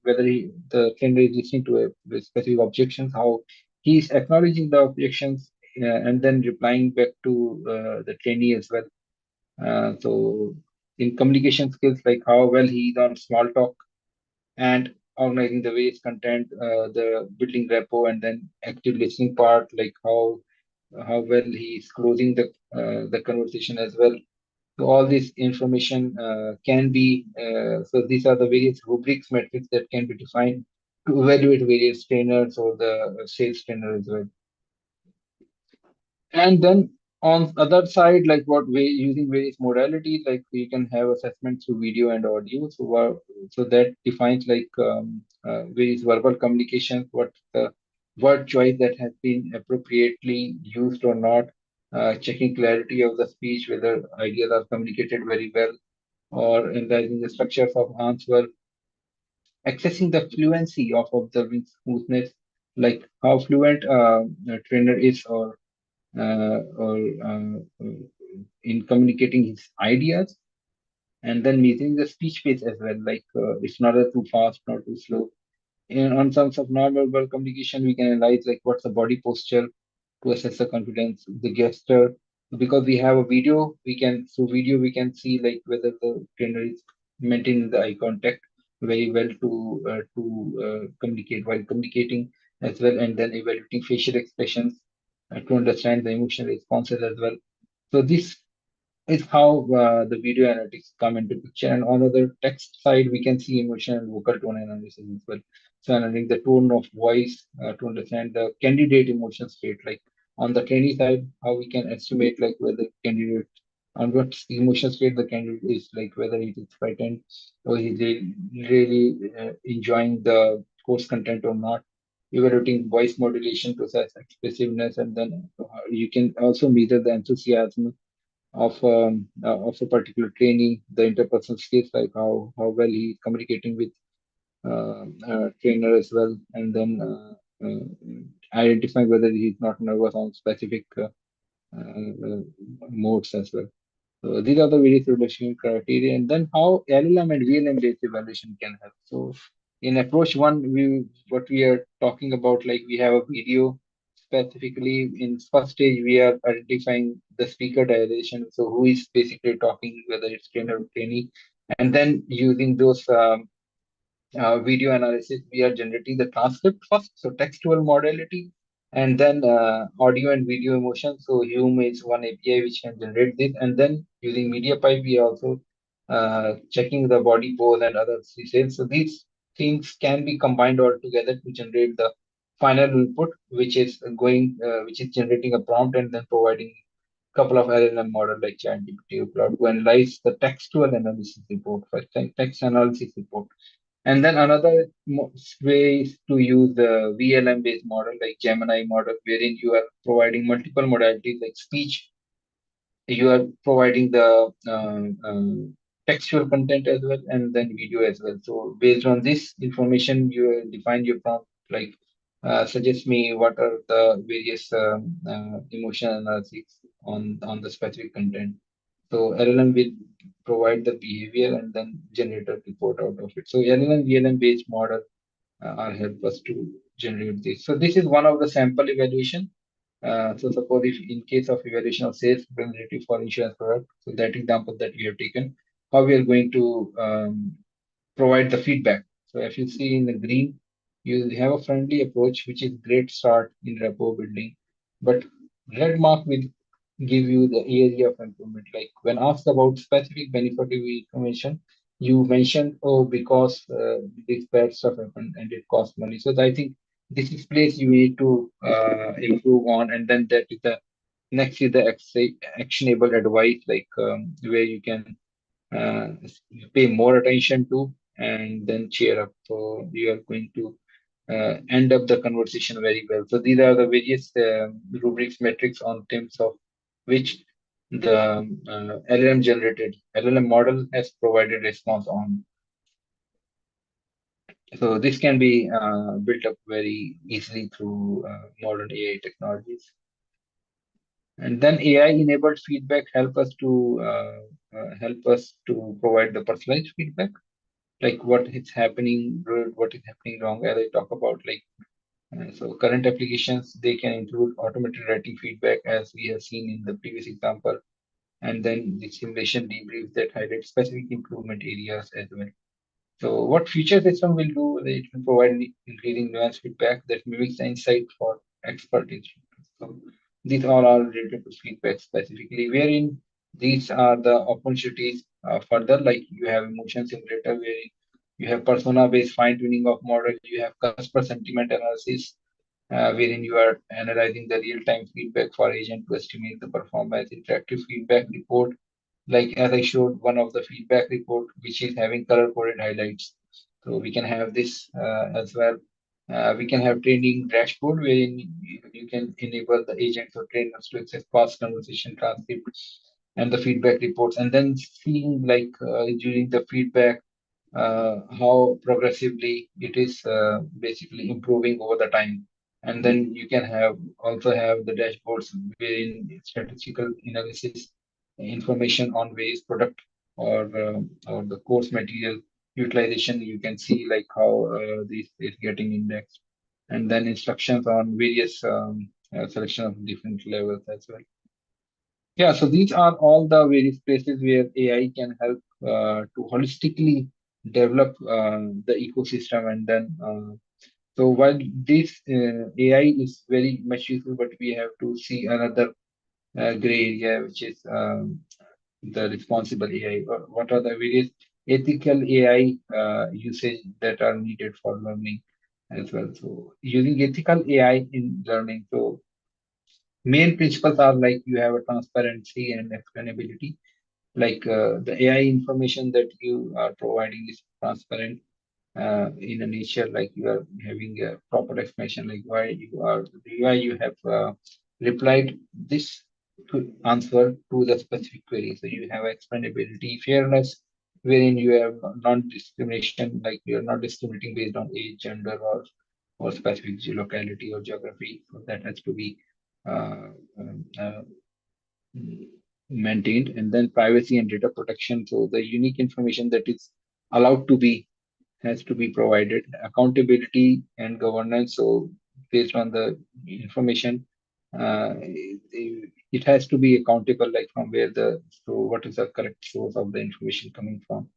whether the trainer is listening to a specific objections, how he's acknowledging the objections and then replying back to the trainee as well. So in communication skills, like how well he's on small talk and organizing the various content, the building repo, and then active listening part, like how well he's closing the conversation as well. So all this information can be so these are the various rubrics metrics that can be defined to evaluate various trainers or the sales trainer as well. And then on other side, like what way using various modalities, like we can have assessment through video and audio. So so that defines like various verbal communications, what the word choice that has been appropriately used or not, checking clarity of the speech, whether ideas are communicated very well, or analyzing the structures of answer, accessing the fluency of observing smoothness, like how fluent a trainer is or in communicating his ideas, and then measuring the speech pace as well, like it's not too fast, not too slow. And on terms of non-verbal communication, we can analyze like what's the body posture to assess the confidence, the gesture. Because we have a video, through video we can see like whether the trainer is maintaining the eye contact very well to communicate while communicating as well, and then evaluating facial expressions to understand the emotional responses as well. So this is how the video analytics come into picture. And on the text side, we can see emotion and vocal tone analysis as well. So analyzing the tone of voice to understand the candidate emotion state. Like on the trainee side, how we can estimate like whether candidate on what emotion state the candidate is, like whether he is frightened or he's really enjoying the course content or not. Evaluating voice modulation to assess expressiveness, and then you can also measure the enthusiasm of a particular trainee, the interpersonal skills, like how well he's communicating with trainer as well, and then identifying whether he's not nervous on specific modes as well. So these are the various evaluation criteria, and then how LLM and VLM based evaluation can help. So in approach one, what we are talking about, like we have a video specifically. In first stage, we are identifying the speaker diarization, so who is basically talking, whether it's trainer or trainee, and then using those video analysis, we are generating the transcript first, so textual modality, and then audio and video emotion. So Hume is one API which can generate this, and then using MediaPipe, we are also checking the body pose and other details. So these things can be combined all together to generate the final input, which is generating a prompt and then providing couple of LLM model like ChatGPT or Cloud to analyze the textual analysis report, for text analysis report. And then another way is to use the VLM based model like Gemini model, wherein you are providing multiple modalities like speech, you are providing the textual content as well, and then video as well. So based on this information, you define your prompt like suggest me what are the various emotion analysis on the specific content. So LLM will provide the behavior and then generate a report out of it. So LLM VLM based model are help us to generate this. So this is one of the sample evaluation. So suppose if in case of evaluation of sales representative for insurance product, so that example that we have taken, how we are going to provide the feedback. So if you see in the green, you have a friendly approach, which is great start in rapport building, but red mark will give you the area of improvement. Like when asked about specific benefit of information, you mentioned, oh, because this bad stuff happened and it cost money. So I think this is place you need to improve on, and then that is the next is the actionable advice, like where you can uh, pay more attention to and then cheer up. So you are going to end up the conversation very well. So these are the various rubrics metrics on terms of which the LLM model has provided response on. So this can be built up very easily through modern AI technologies. And then AI-enabled feedback help us to provide the personalized feedback, like what is happening good, what is happening wrong. As I talk about, like so current applications, they can include automated writing feedback, as we have seen in the previous example, and then the simulation debriefs that highlight specific improvement areas as well. So what future system will do, it will provide increasing nuanced feedback that mimics the insight for expert instructors. So these all are related to feedback specifically, wherein these are the opportunities further, like you have emotion simulator, where you have persona-based fine-tuning of model, you have customer sentiment analysis, wherein you are analyzing the real-time feedback for agent to estimate the performance, interactive feedback report, like as I showed one of the feedback report, which is having color coded highlights. So we can have this as well. We can have training dashboard wherein you can enable the agents or trainers to access past conversation transcripts and the feedback reports, and then seeing like during the feedback how progressively it is basically improving over the time. And then you can have also have the dashboards wherein statistical analysis information on various product or the course material utilization. You can see like how this is getting indexed, and then instructions on various selection of different levels as well. Yeah, so these are all the various places where AI can help to holistically develop the ecosystem. And then, so while this AI is very much useful, but we have to see another gray area, which is the responsible AI. What are the various ethical AI usage that are needed for learning as well? So using ethical AI in learning. So main principles are like you have a transparency and explainability, like the AI information that you are providing is transparent in a nature, like you are having a proper explanation, like why you have replied this answer to the specific query. So you have explainability, fairness, wherein you have non-discrimination, like you are not discriminating based on age, gender, or specific locality or geography. So that has to be uh, um, uh, maintained, and then privacy and data protection. So the unique information that is allowed to be has to be provided, accountability and governance. So based on the information, it has to be accountable, like from where so what is the correct source of the information coming from.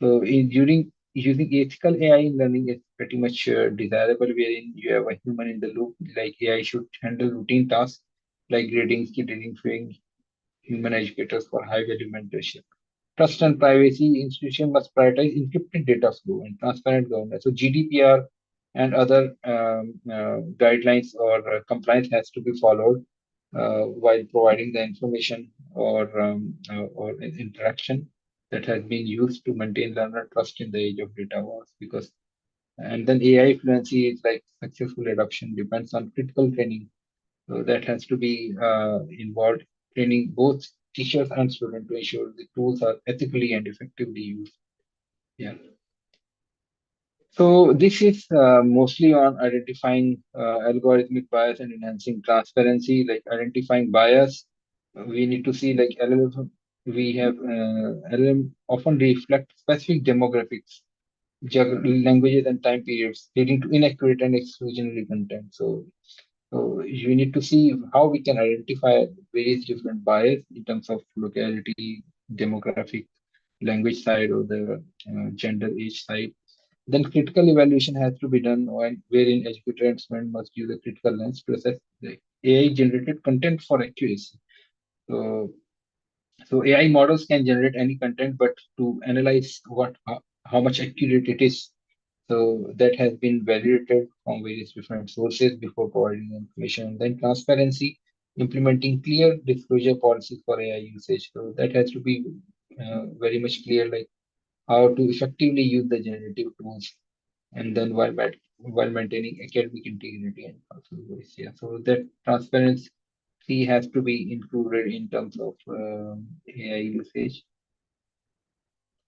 So during using ethical AI in learning is pretty much desirable, wherein you have a human in the loop. Like AI should handle routine tasks like grading, skill reading, training human educators for high value mentorship. Trust and privacy, institution must prioritize encrypted data flow and transparent governance. So GDPR and other guidelines or compliance has to be followed while providing the information or interaction that has been used to maintain learner trust in the age of data wars. Because and then AI fluency is like successful adoption depends on critical training, so that has to be involved, training both teachers and students to ensure the tools are ethically and effectively used. Yeah. So this is mostly on identifying algorithmic bias and enhancing transparency, like identifying bias. We need to see like LLM, we have LLM often reflect specific demographics, languages and time periods, leading to inaccurate and exclusionary content. So you need to see how we can identify various different bias in terms of locality, demographic, language side, or the gender age side. Then critical evaluation has to be done wherein educator and student must use a critical lens to assess the AI generated content for accuracy. So, so AI models can generate any content, but to analyze how much accurate it is, so that has been validated from various different sources before providing the information. Then transparency, implementing clear disclosure policies for AI usage. So that has to be very much clear, like how to effectively use the generative tools, and then while maintaining academic integrity and also voice. Yeah. So that transparency has to be included in terms of AI usage.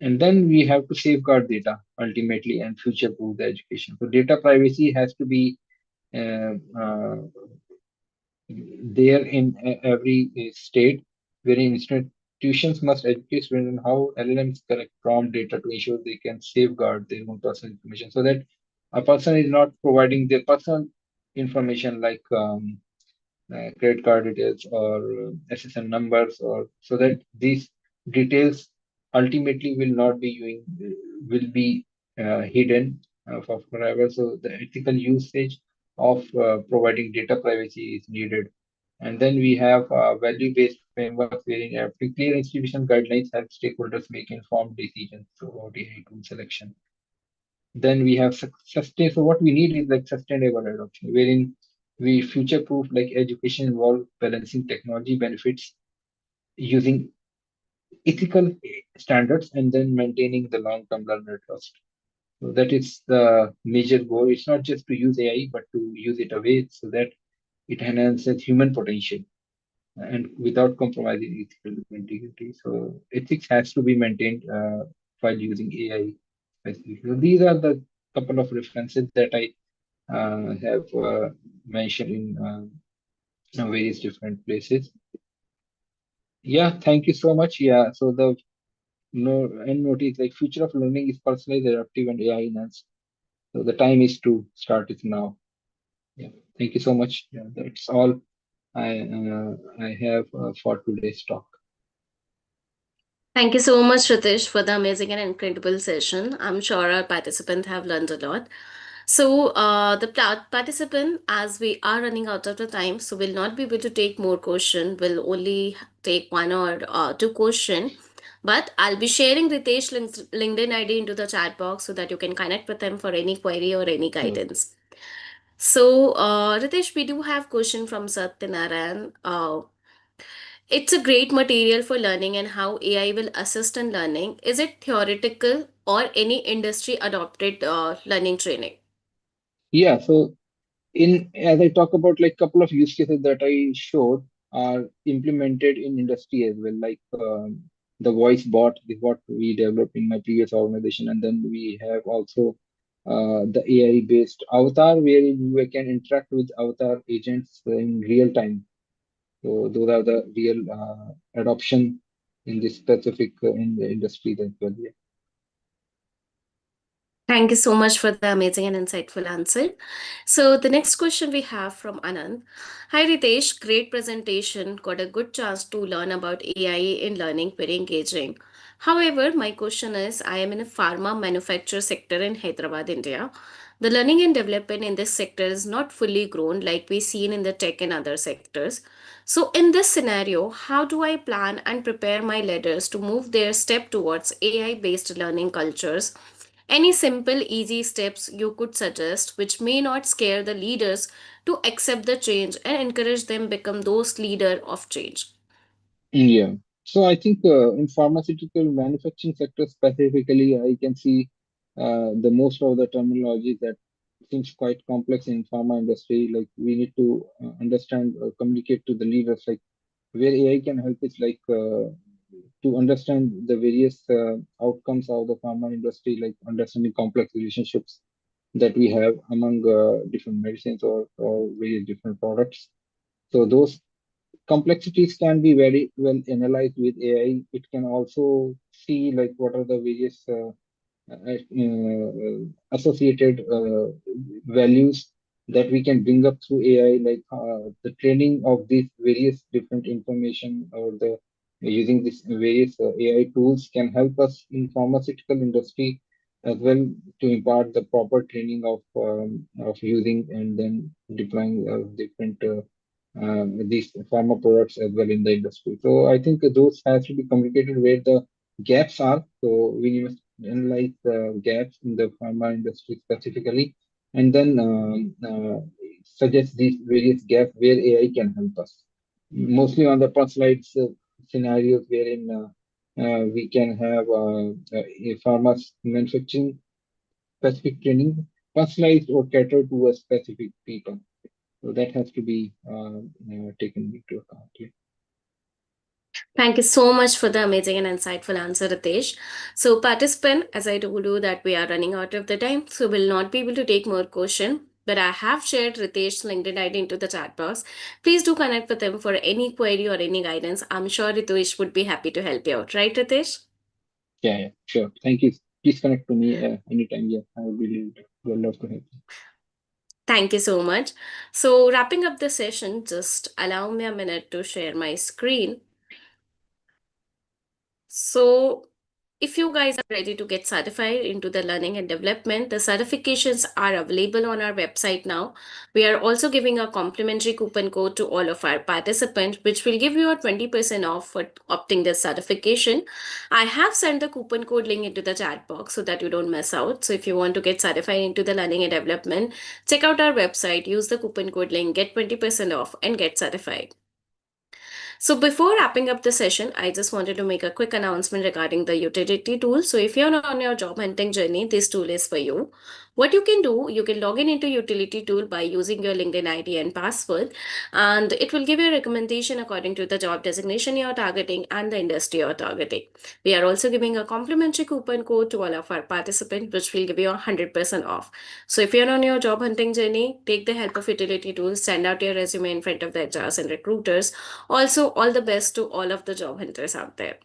And then we have to safeguard data ultimately and future-proof the education. So data privacy has to be uh, uh, there in every state, wherein institutions must educate students on how LLMs collect prompt data to ensure they can safeguard their own personal information, so that a person is not providing their personal information like credit card details or SSN numbers, or so that these details ultimately will be hidden for forever. So the ethical usage of providing data privacy is needed. And then we have value-based frameworks wherein every clear institutional guidelines help stakeholders make informed decisions about AI tool selection. Then we have sustain. So what we need is like sustainable adoption, wherein we future-proof like education involve balancing technology benefits using ethical standards and then maintaining the long-term learner trust. So that is the major goal. It's not just to use AI, but to use it away so that it enhances human potential and without compromising ethical integrity. So ethics has to be maintained while using AI. Specifically. So these are the couple of references that I have mentioned in various different places. Yeah, thank you so much. Yeah, so the end note is like future of learning is personalized, adaptive, and AI enhanced. So the time is to start it now. Yeah, thank you so much. Yeah, that's all I have for today's talk. Thank you so much, Ritesh, for the amazing and incredible session. I'm sure our participants have learned a lot. So, the participant, as we are running out of the time, so we'll not be able to take more question. We'll only take one or two question. But I'll be sharing Ritesh LinkedIn ID into the chat box so that you can connect with them for any query or any Sure. guidance. So, Ritesh, we do have question from Satyanarayan. It's a great material for learning and how AI will assist in learning. Is it theoretical or any industry adopted learning training? Yeah, so in as I talk about like couple of use cases that I showed are implemented in industry as well, like the voice bot is what we developed in my previous organization, and then we have also the AI based avatar wherein you can interact with avatar agents in real time. So those are the real adoption in this specific in the industry as well. Yeah. Thank you so much for the amazing and insightful answer. So, the next question we have from Anand. Hi Ritesh, great presentation. Got a good chance to learn about AI in learning, very engaging. However, my question is I am in a pharma manufacture sector in Hyderabad, India. The learning and development in this sector is not fully grown like we seen in the tech and other sectors. So, in this scenario, how do I plan and prepare my leaders to move their step towards AI based learning cultures? Any simple, easy steps you could suggest which may not scare the leaders to accept the change and encourage them become those leader of change. Yeah. So I think in pharmaceutical manufacturing sector specifically, I can see the most of the terminology that seems quite complex in pharma industry. Like we need to understand or communicate to the leaders, like where AI can help is like to understand the various outcomes of the pharma industry, like understanding complex relationships that we have among different medicines or various different products. So those complexities can be very well analyzed with AI. It can also see like what are the various associated values that we can bring up through AI, like the training of these various different information or the using these various AI tools can help us in pharmaceutical industry as well to impart the proper training of using and then deploying different these pharma products as well in the industry. So I think those has to be communicated where the gaps are. So we must analyze the gaps in the pharma industry specifically, and then suggest these various gaps where AI can help us. Mostly on the first slides scenarios wherein we can have a pharma manufacturing specific training personalized or cater to a specific people. So that has to be taken into account. Yeah. Thank you so much for the amazing and insightful answer, Ritesh. So, participant, as I told you that we are running out of the time, so we'll not be able to take more question. But I have shared Ritesh's LinkedIn ID into the chat box. Please do connect with him for any query or any guidance. I'm sure Ritesh would be happy to help you out, right, Ritesh? Yeah, yeah, sure. Thank you. Please connect to me anytime. Yeah, I would really would love to help you. Thank you so much. So, wrapping up the session, just allow me a minute to share my screen. So, if you guys are ready to get certified into the learning and development, the certifications are available on our website now. We are also giving a complimentary coupon code to all of our participants, which will give you a 20% off for opting this certification. I have sent the coupon code link into the chat box so that you don't miss out. So, if you want to get certified into the learning and development, check out our website, use the coupon code link, get 20% off, and get certified. So before wrapping up the session, I just wanted to make a quick announcement regarding the utility tool. So if you're on your job hunting journey, this tool is for you. What you can do, you can log in into utility tool by using your LinkedIn ID and password, and it will give you a recommendation according to the job designation you're targeting and the industry you're targeting. We are also giving a complimentary coupon code to all of our participants, which will give you 100% off. So if you're on your job hunting journey, take the help of utility tools, send out your resume in front of the HRs and recruiters. Also, all the best to all of the job hunters out there.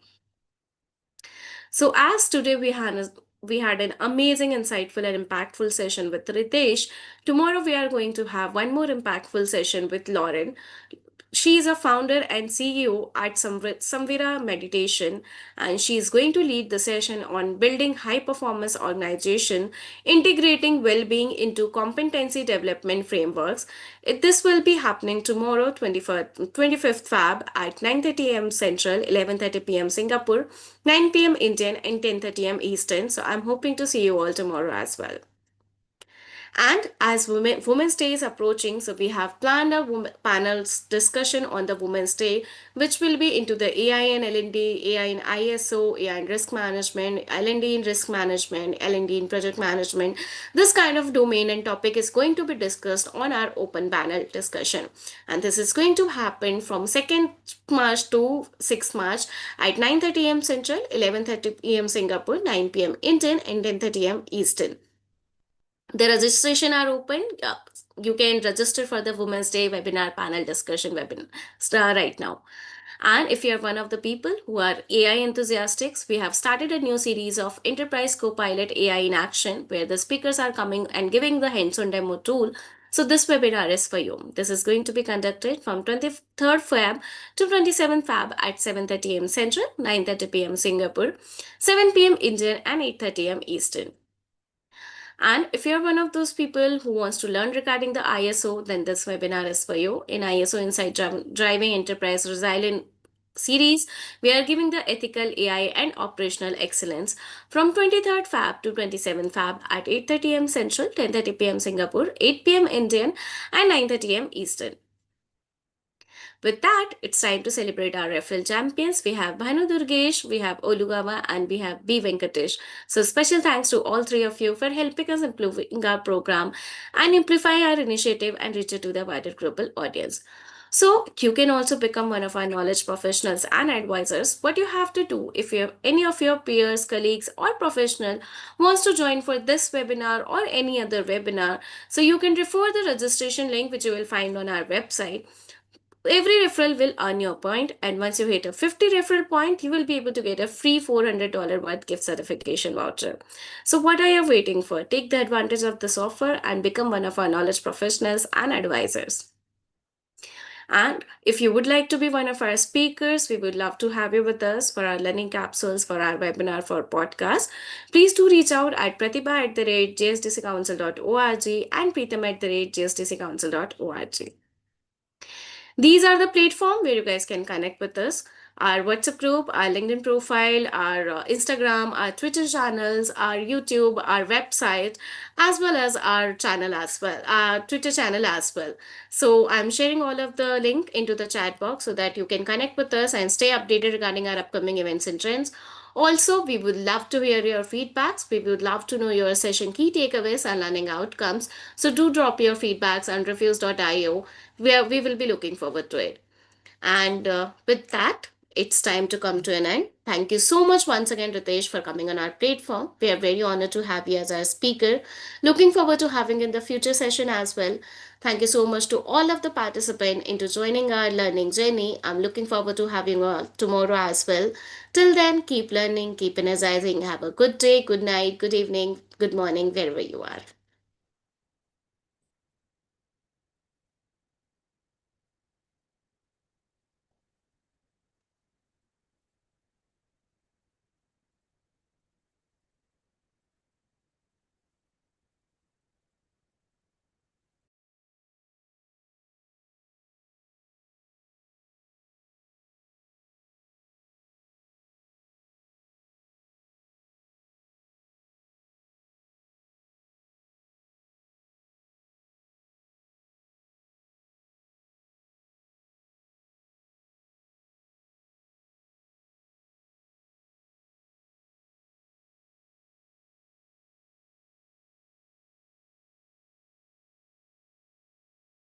So, as today we had an amazing, insightful, and impactful session with Ritesh. Tomorrow we are going to have one more impactful session with Lauren. She is a founder and CEO at Samvira Meditation, and she is going to lead the session on building high performance organization, integrating well-being into competency development frameworks. This will be happening tomorrow, 25th Feb at 9:30 a.m. Central, 11:30 p.m. Singapore, 9 p.m. Indian, and 10:30 a.m. Eastern. So I'm hoping to see you all tomorrow as well. And as Women's Day is approaching, so we have planned a panel's discussion on the Women's Day, which will be into the AI and L&D, AI in ISO, AI in risk management, L&D in risk management, L&D in project management. This kind of domain and topic is going to be discussed on our open panel discussion. And this is going to happen from 2nd March to 6th March at 9:30 a.m. Central, 11:30 p.m. Singapore, 9 p.m. Indian, and 10:30 a.m. Eastern. The registration are open. you can register for the Women's Day webinar panel discussion webinar right now. And if you're one of the people who are AI enthusiasts, we have started a new series of Enterprise Copilot AI in Action, where the speakers are coming and giving the hands-on demo tool. So this webinar is for you. This is going to be conducted from 23rd Feb to 27th Feb at 7:30 a.m. Central, 9:30 p.m. Singapore, 7 p.m. Indian, and 8:30 a.m. Eastern. And if you're one of those people who wants to learn regarding the ISO, then this webinar is for you. In ISO Inside Driving Enterprise Resilient series, we are giving the ethical AI and operational excellence from 23rd Feb to 27th Feb at 8:30 a.m. Central, 10:30 p.m. Singapore, 8 p.m. Indian, and 9:30 a.m. Eastern. With that, it's time to celebrate our referral champions. We have Bhanu Durgesh, we have Olugawa, and we have B. Venkatesh. So, special thanks to all three of you for helping us improving our program and amplify our initiative and reach it to the wider global audience. So, you can also become one of our knowledge professionals and advisors. What you have to do, if you have any of your peers, colleagues, or professional wants to join for this webinar or any other webinar, so you can refer the registration link which you will find on our website. Every referral will earn you a point, and once you hit a 50 referral point, you will be able to get a free $400 worth gift certification voucher. So what are you waiting for? Take the advantage of this offer and become one of our knowledge professionals and advisors. And if you would like to be one of our speakers, we would love to have you with us for our learning capsules, for our webinar, for podcast. Please do reach out at pratibha@gsdccouncil.org and preetham@gsdccouncil.org. These are the platform where you guys can connect with us. Our WhatsApp group, our LinkedIn profile, our Instagram, our Twitter channels, our YouTube, our website, as well as our channel as well, our Twitter channel as well. So I'm sharing all of the link into the chat box so that you can connect with us and stay updated regarding our upcoming events and trends. Also, we would love to hear your feedbacks. We would love to know your session key takeaways and learning outcomes. So do drop your feedbacks on refuse.io, where we will be looking forward to it. And with that, it's time to come to an end. Thank you so much once again, Ritesh, for coming on our platform. We are very honored to have you as our speaker. Looking forward to having you in the future session as well. Thank you so much to all of the participants into joining our learning journey. I'm looking forward to having you all tomorrow as well. Till then, keep learning, keep energizing. Have a good day, good night, good evening, good morning, wherever you are.